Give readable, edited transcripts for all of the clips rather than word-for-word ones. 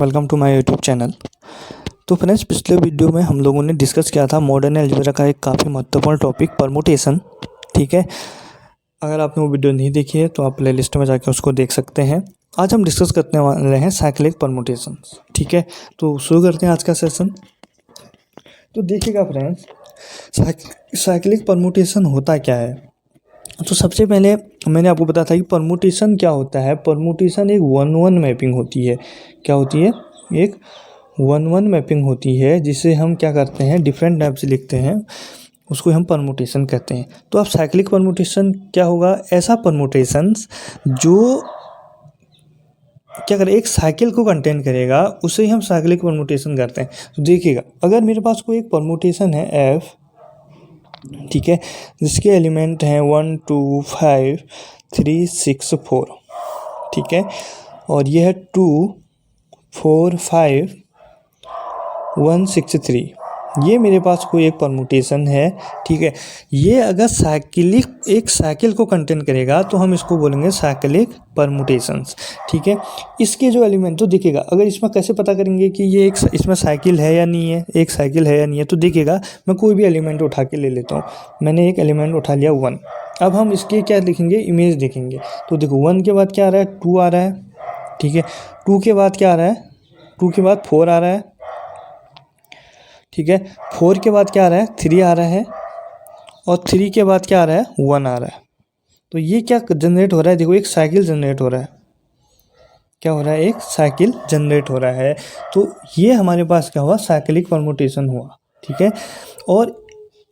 Welcome to my YouTube channel. तो friends, पिछले video में हम लोगों ने डिस्कस किया था मॉडर्न अलजेब्रा का एक काफ़ी महत्वपूर्ण टॉपिक परमुटेशन। ठीक है, अगर आपने वो वीडियो नहीं देखी है तो आप प्लेलिस्ट में जाकर उसको देख सकते हैं। आज हम डिस्कस करने वाले हैं साइक्लिक परमुटेशन। ठीक है, तो शुरू करते हैं आज का सेशन। तो देखिएगा फ्रेंड्स, साइक्लिक परमुटेशन होता क्या है। तो सबसे पहले मैंने आपको बताया था कि परमुटेशन क्या होता है। परमुटेशन एक 1-1 मैपिंग होती है। क्या होती है? एक 1-1 मैपिंग होती है, जिसे हम क्या करते हैं, डिफरेंट नाम से लिखते हैं, उसको हम परमुटेशन कहते हैं। तो अब साइक्लिक परमुटेशन क्या होगा? ऐसा परमुटेशन जो क्या करे, एक साइकिल को कंटेन करेगा, उसे ही हम साइक्लिक परमुटेशन करते हैं। तो देखिएगा, अगर मेरे पास कोई एक परमुटेशन है एफ, ठीक है, जिसके एलिमेंट हैं 1 2 5 3 6 4, ठीक है, और यह है 2 4 5 1 6 3, ये मेरे पास कोई एक परमुटेशन है। ठीक है, ये अगर एक साइकिल को कंटेन करेगा तो हम इसको बोलेंगे साइक्लिक परमुटेशंस। ठीक है, इसके जो एलिमेंट, तो देखिएगा, अगर इसमें कैसे पता करेंगे कि ये इसमें साइकिल है या नहीं है, एक साइकिल है या नहीं है। तो देखिएगा, मैं कोई भी एलिमेंट उठा के ले लेता हूँ। मैंने एक एलिमेंट उठा लिया 1। अब हम इसके क्या लिखेंगे, इमेज देखेंगे। तो देखो, 1 के बाद क्या आ रहा है, 2 आ रहा है। ठीक है, 2 के बाद क्या आ रहा है, 2 के बाद 4 आ रहा है। ठीक है, 4 के बाद क्या आ रहा है, 3 आ रहा है, और 3 के बाद क्या आ रहा है, 1 आ रहा है। तो ये क्या जनरेट हो रहा है, देखो, एक साइकिल जनरेट हो रहा है। क्या हो रहा है, एक साइकिल जनरेट हो रहा है। तो ये हमारे पास क्या हुआ, साइक्लिक परमुटेशन हुआ। ठीक है, और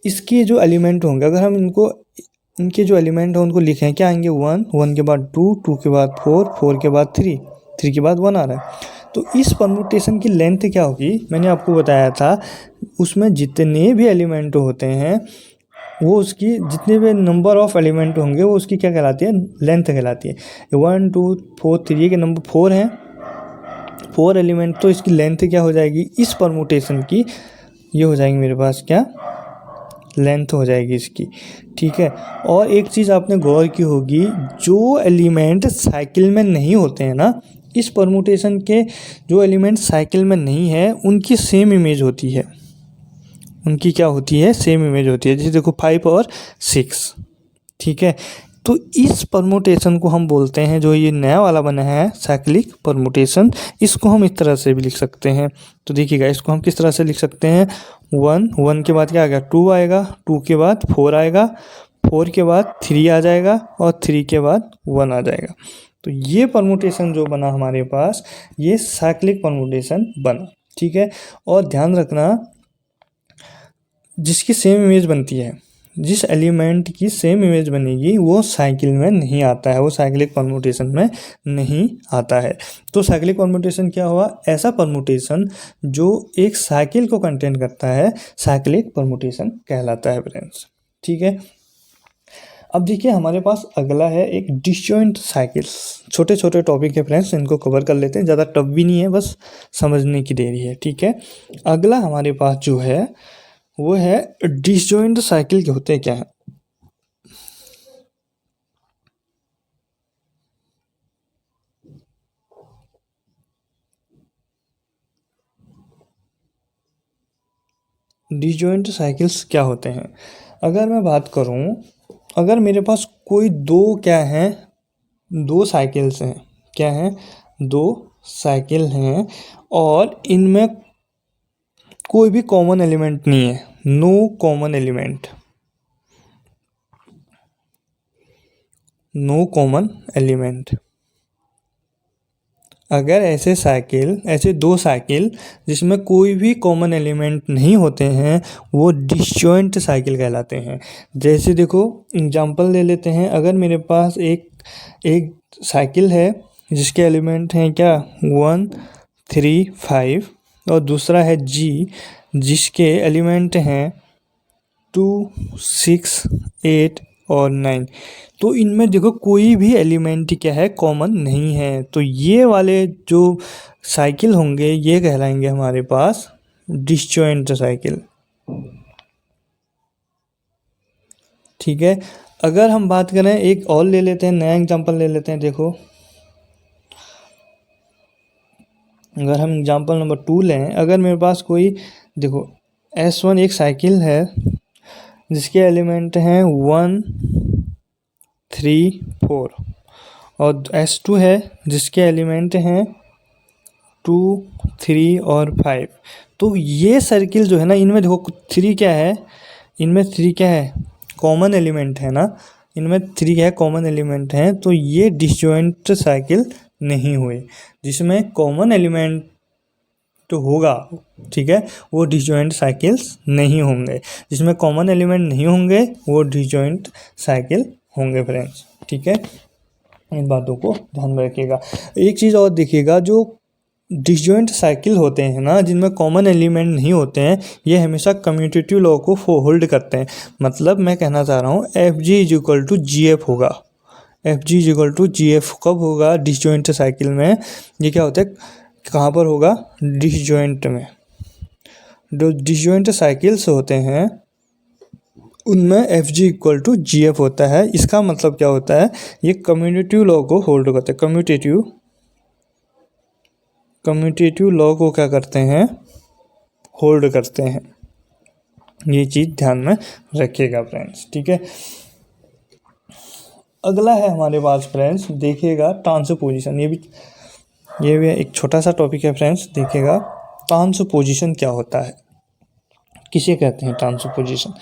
इसके जो एलिमेंट होंगे, अगर हम इनके जो एलिमेंट हैं उनको लिखें, क्या आएंगे, 1 1 के बाद 2 2 के बाद 4 4 के बाद 3 3 के बाद 1 आ रहा है। तो इस परमुटेशन की लेंथ क्या होगी, मैंने आपको बताया था, उसमें जितने भी एलिमेंट होते हैं, वो उसकी जितने भी नंबर ऑफ एलिमेंट होंगे, वो उसकी क्या कहलाती है, लेंथ कहलाती है। 1 2 4 3 के नंबर 4 हैं, 4 एलिमेंट, तो इसकी लेंथ क्या हो जाएगी, इस परमुटेशन की, ये हो जाएगी मेरे पास क्या, लेंथ हो जाएगी इसकी। ठीक है, और एक चीज़ आपने गौर की होगी, जो एलिमेंट साइकिल में नहीं होते हैं ना, इस परमुटेशन के जो एलिमेंट साइकिल में नहीं है, उनकी सेम इमेज होती है। उनकी क्या होती है, सेम इमेज होती है। जैसे देखो, 5 और 6। ठीक है, तो इस परमुटेशन को हम बोलते हैं, जो ये नया वाला बना है साइक्लिक परमुटेशन, इसको हम इस तरह से भी लिख सकते हैं। तो देखिएगा, इसको हम किस तरह से लिख सकते हैं, 1 के बाद क्या आएगा, 2 आएगा, 2 के बाद 4 आएगा, 4 के बाद 3 आ जाएगा, और 3 के बाद 1 आ जाएगा। तो ये परमुटेशन जो बना हमारे पास, ये साइक्लिक परमुटेशन बना। ठीक है, और ध्यान रखना, जिसकी सेम इमेज बनती है, जिस एलिमेंट की सेम इमेज बनेगी, वो साइकिल में नहीं आता है, वो साइक्लिक परमुटेशन में नहीं आता है। तो साइक्लिक परमुटेशन क्या हुआ, ऐसा परमुटेशन जो एक साइकिल को कंटेन करता है, साइक्लिक परमुटेशन कहलाता है फ्रेंड्स। ठीक है, अब देखिए, हमारे पास अगला है एक डिसजॉइंट साइकिल्स। छोटे छोटे टॉपिक है फ्रेंड्स, इनको कवर कर लेते हैं, ज़्यादा टफ भी नहीं है, बस समझने की देरी है। ठीक है, अगला हमारे पास जो है वो है डिसजॉइंट साइकिल के होते क्या है। डिसजॉइंट साइकिल्स क्या होते हैं, अगर मैं बात करूं, अगर मेरे पास कोई दो क्या हैं, दो साइकिल्स हैं, क्या हैं, दो साइकिल हैं, और इनमें कोई भी कॉमन एलिमेंट नहीं है, no common element, no common element. अगर ऐसे दो साइकिल जिसमें कोई भी कॉमन एलिमेंट नहीं होते हैं, वो डिसजॉइंट साइकिल कहलाते हैं। जैसे देखो, एग्जांपल ले लेते हैं, अगर मेरे पास एक एक साइकिल है जिसके एलिमेंट हैं क्या, 1 3 5, और दूसरा है जी, जिसके एलिमेंट हैं 2 6 8 और 9। तो इनमें देखो, कोई भी एलिमेंट क्या है, कॉमन नहीं है। तो ये वाले जो साइकिल होंगे, ये कहलाएंगे हमारे पास डिसजॉइंट साइकिल। ठीक है, अगर हम बात करें, एक और ले लेते हैं, नया एग्जांपल ले लेते हैं। देखो, अगर हम एग्जांपल नंबर 2 लें, अगर मेरे पास कोई, देखो S1 एक साइकिल है जिसके एलिमेंट हैं 1, 3, 4 और S2 है जिसके एलिमेंट हैं 2, 3 और 5। तो ये सर्किल जो है ना, इनमें देखो 3 क्या है, इनमें 3 क्या है, कॉमन एलिमेंट है ना, इनमें 3 क्या है, कॉमन एलिमेंट हैं। तो ये डिसजॉइंट साइकिल नहीं हुए। जिसमें कॉमन एलिमेंट तो होगा, ठीक है, वो डिसजॉइंट साइकिल्स नहीं होंगे। जिसमें कॉमन एलिमेंट नहीं होंगे वो डिसजॉइंट साइकिल होंगे फ्रेंड्स, ठीक है। इन बातों को ध्यान में रखिएगा। एक चीज़ और देखिएगा, जो डिसजॉइंट साइकिल होते हैं ना, जिनमें कॉमन एलिमेंट नहीं होते हैं, ये हमेशा कम्यूटेटिव लॉ को होल्ड करते हैं। मतलब मैं कहना चाह रहा हूँ F G is equal to G F होगा। F G is equal to G F कब होगा डिसजॉइंट साइकिल में? ये क्या होता है, कहाँ पर होगा, डिसजॉइंट में। जो डिसजॉइंट साइकिल्स होते हैं उनमें F G equal to G F होता है। इसका मतलब क्या होता है, ये कम्यूटेटिव लॉ को होल्ड करते हैं। कम्यूटेटिव लॉ को क्या करते हैं, होल्ड करते हैं। ये चीज़ ध्यान में रखिएगा फ्रेंड्स, ठीक है। अगला है हमारे पास फ्रेंड्स, देखिएगा ट्रांसपोजिशन। ये भी एक छोटा सा टॉपिक है फ्रेंड्स। देखिएगा ट्रांसपोजिशन क्या होता है, किसे कहते हैं ट्रांसपोजिशन,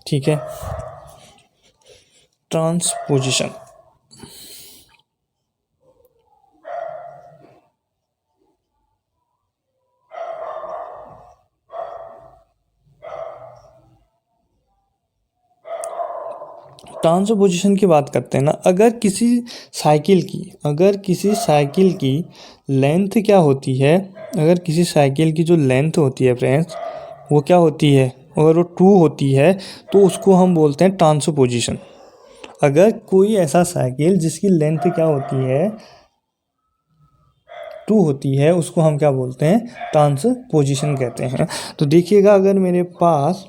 ठीक है। ट्रांसपोजिशन, ट्रांसपोजिशन की बात करते हैं ना, अगर किसी साइकिल की लेंथ क्या होती है, अगर किसी साइकिल की जो लेंथ होती है फ्रेंड्स, वो क्या होती है, अगर वो 2 होती है तो उसको हम बोलते हैं ट्रांसपोजिशन। अगर कोई ऐसा साइकिल जिसकी लेंथ क्या होती है, 2 होती है, उसको हम क्या बोलते हैं, ट्रांसपोजिशन कहते हैं। तो देखिएगा, अगर मेरे पास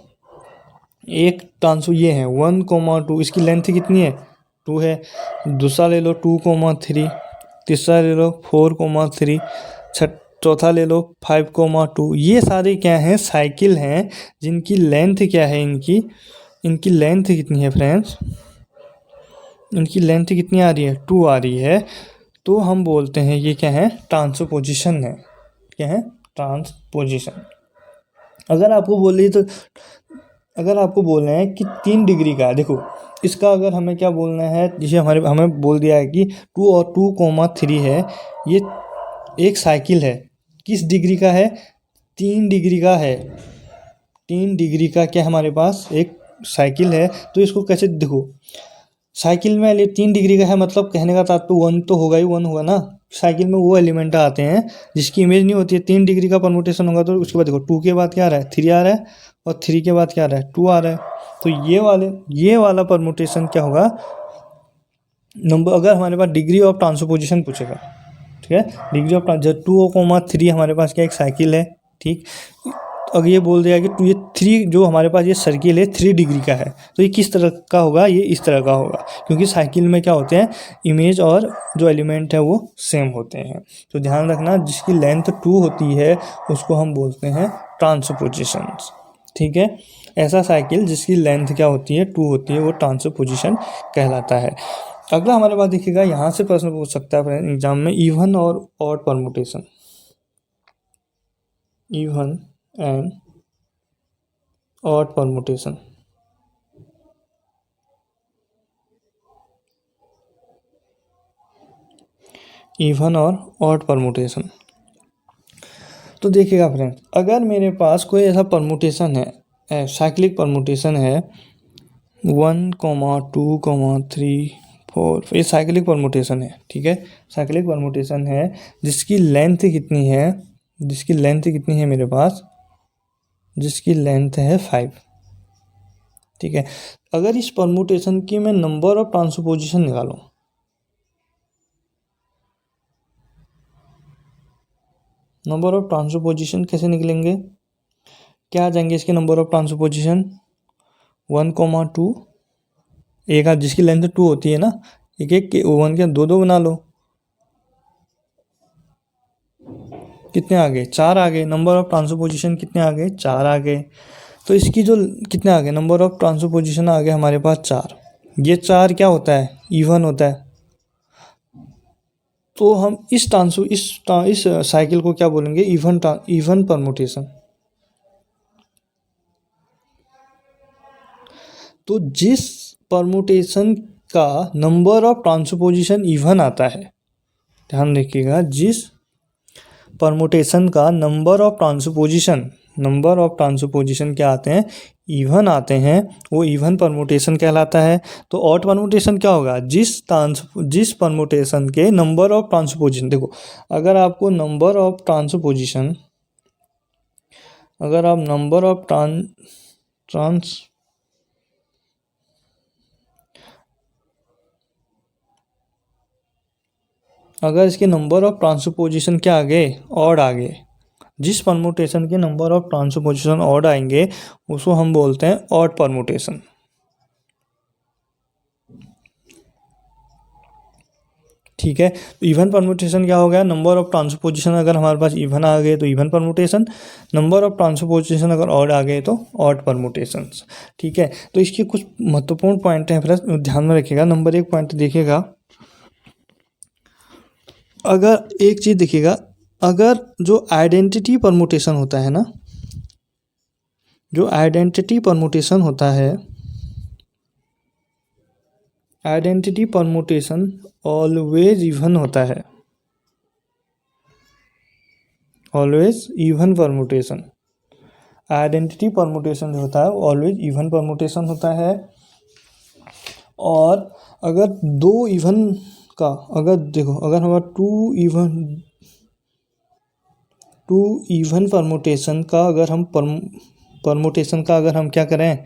एक ट्रांसो ये है 1,2, इसकी लेंथ कितनी है, 2 है। दूसरा ले लो 2,3, तीसरा ले लो 4,3, चौथा ले लो 5,2। ये सारे क्या हैं, साइकिल हैं जिनकी लेंथ क्या है, इनकी लेंथ कितनी है फ्रेंड्स, इनकी लेंथ कितनी आ रही है, 2 आ रही है। तो हम बोलते हैं ये क्या है, ट्रांसपोजिशन है। क्या है, ट्रांसपोजिशन। अगर आपको बोलिए तो, अगर आपको बोलना है कि 3 डिग्री का है, देखो इसका अगर हमें क्या बोलना है, जिसे हमें बोल दिया है कि 2 और 2,3 है, ये एक साइकिल है, किस डिग्री का है, 3 डिग्री का है। 3 डिग्री का क्या हमारे पास एक साइकिल है। तो इसको कैसे देखो, साइकिल में 3 डिग्री का है, मतलब कहने का तात्पर्य 1 तो होगा ही, 1 होगा ना। साइकिल में वो एलिमेंट आते हैं जिसकी इमेज नहीं होती है। 3 डिग्री का परमुटेशन होगा तो उसके बाद देखो 2 के बाद क्या आ रहा है, 3 आ रहा है, और 3 के बाद क्या आ रहा है, 2 आ रहा है। तो ये वाला परमुटेशन क्या होगा, नंबर, अगर हमारे पास डिग्री ऑफ ट्रांसपोजिशन पूछेगा, ठीक है, डिग्री ऑफ 2,3 हमारे पास क्या एक साइकिल है, ठीक। अगर ये बोल दिया कि तो ये 3 जो हमारे पास ये सर्किल है 3 डिग्री का है, तो ये किस तरह का होगा, ये इस तरह का होगा, क्योंकि साइकिल में क्या होते हैं, इमेज और जो एलिमेंट है वो सेम होते हैं। तो ध्यान रखना, जिसकी लेंथ 2 होती है उसको हम बोलते हैं ट्रांसपोजिशन, ठीक है। ऐसा साइकिल जिसकी लेंथ क्या होती है, 2 होती है, वो ट्रांसपोजिशन कहलाता है। अगला हमारे पास देखिएगा, यहाँ से प्रश्न पूछ सकता है एग्जाम में, इवन और odd permutation, even and odd permutation. Even और ऑड परमुटेशन। तो देखिएगा फ्रेंड्स, अगर मेरे पास कोई ऐसा परमुटेशन है, साइक्लिक परमुटेशन है 1,2,3, 4, ये साइक्लिक परमुटेशन है, ठीक है। साइक्लिक परमुटेशन है जिसकी लेंथ कितनी है, जिसकी लेंथ कितनी है मेरे पास, जिसकी लेंथ है 5, ठीक है। अगर इस परमुटेशन की मैं नंबर ऑफ ट्रांसपोजिशन निकालूं, नंबर ऑफ ट्रांसपोजिशन कैसे निकलेंगे, क्या आ जाएंगे इसके नंबर ऑफ ट्रांसपोजिशन, 1,2, एक आप जिसकी लेंथ 2 होती है ना, एक एक के 1 के 2 बना लो, कितने आ गए, 4 आ गए। नंबर ऑफ ट्रांसपोजिशन कितने आ गए, 4 आ गए। तो इसकी जो कितने आ गए, नंबर ऑफ ट्रांसपोजिशन आ गए हमारे पास 4। ये 4 क्या होता है, इवन होता है। तो हम इस साइकिल को क्या बोलेंगे, इवन परमुटेशन। तो जिस परमुटेशन का नंबर ऑफ ट्रांसपोजिशन इवन आता है, ध्यान रखिएगा, जिस परमुटेशन का नंबर ऑफ ट्रांसपोजिशन क्या आते हैं, इवन आते हैं, वो इवन परमुटेशन कहलाता है। तो ऑड परमुटेशन क्या होगा, जिस परमुटेशन के नंबर ऑफ ट्रांसपोजिशन, देखो अगर आपको नंबर ऑफ ट्रांसपोजिशन, अगर आप नंबर ऑफ अगर इसके नंबर ऑफ ट्रांसपोजिशन क्या आ गए, ऑड आ गए, जिस परमुटेशन के नंबर ऑफ ट्रांसपोजिशन ऑड आएंगे उसको हम बोलते हैं ऑड परमुटेशन। ठीक है। तो इवन परमुटेशन क्या हो गया, नंबर ऑफ ट्रांसपोजिशन अगर हमारे पास इवन आ गए तो even permutation, number of transposition अगर ऑड आ गए तो ऑड परमुटेशन। ठीक है। तो इसके कुछ महत्वपूर्ण पॉइंट हैं, फ्रेंड्स ध्यान में रखिएगा। नंबर 1 पॉइंट देखिएगा, अगर एक चीज़ देखिएगा, अगर जो आइडेंटिटी परमुटेशन होता है ना, जो आइडेंटिटी परमुटेशन होता है, आइडेंटिटी परमुटेशन ऑलवेज इवन होता है, always even permutation. Identity permutation जो होता है वो ऑलवेज इवन परमुटेशन होता है। और अगर दो इवन का, अगर देखो, अगर हमारा टू इवन परमुटेशन का अगर हम परमुटेशन का अगर हम क्या करें,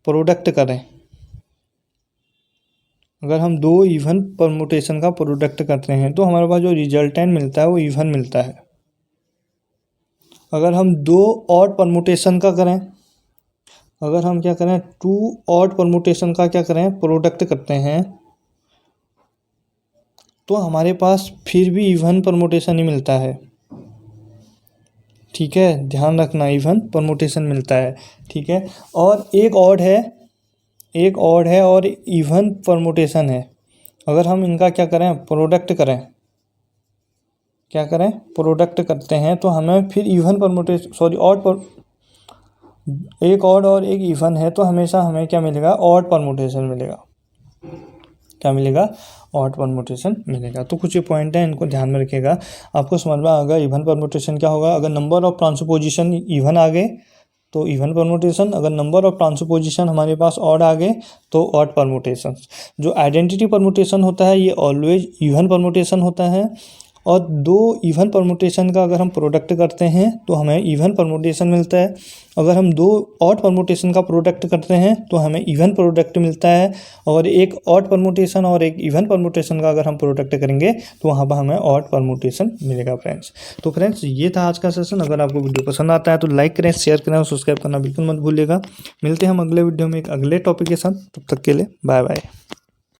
प्रोडक्ट करें, अगर हम 2 इवन परमुटेशन का प्रोडक्ट करते हैं तो हमारे पास जो रिजल्टेंट मिलता है वो इवन मिलता है। अगर हम 2 ऑड परमुटेशन का करें, अगर हम क्या करें, 2 ऑड परमुटेशन का क्या करें, प्रोडक्ट करते हैं, तो हमारे पास फिर भी इवन परमुटेशन ही मिलता है। ठीक है, ध्यान रखना, इवन परमुटेशन मिलता है। ठीक है। और एक ऑड है और इवन परमुटेशन है। अगर हम इनका क्या करें, प्रोडक्ट करें, क्या करें, प्रोडक्ट करते हैं, तो हमें फिर इवन परमुटेशन, सॉरी एक ऑड और एक इवन है तो हमेशा हमें क्या मिलेगा, ऑड परमुटेशन मिलेगा। क्या मिलेगा, ऑड परमुटेशन मिलेगा। तो कुछ ये पॉइंट हैं, इनको ध्यान में रखिएगा। आपको समझ में आएगा इवन परमुटेशन क्या होगा। अगर नंबर ऑफ ट्रांसपोजिशन इवन आ गए तो इवन परमुटेशन, अगर नंबर ऑफ ट्रांसपोजिशन हमारे पास ऑड आ गए तो ऑड परमुटेशन। जो आइडेंटिटी परमुटेशन होता है ये ऑलवेज इवन परमुटेशन होता है। और 2 इवन परमुटेशन का अगर हम प्रोडक्ट करते हैं तो हमें इवन परमुटेशन मिलता है। अगर हम 2 ऑड परमुटेशन का प्रोडक्ट करते हैं तो हमें इवन प्रोडक्ट मिलता है। और एक ऑड परमुटेशन और एक इवन परमुटेशन का अगर हम प्रोडक्ट करेंगे तो वहाँ पर हमें ऑड परमुटेशन मिलेगा फ्रेंड्स। तो फ्रेंड्स ये था आज का सेशन। अगर आपको वीडियो पसंद आता है तो लाइक करें, शेयर करें और सब्सक्राइब करना बिल्कुल मत भूलिएगा। मिलते हैं हम अगले वीडियो में एक अगले टॉपिक के साथ। तब तक के लिए बाय बाय।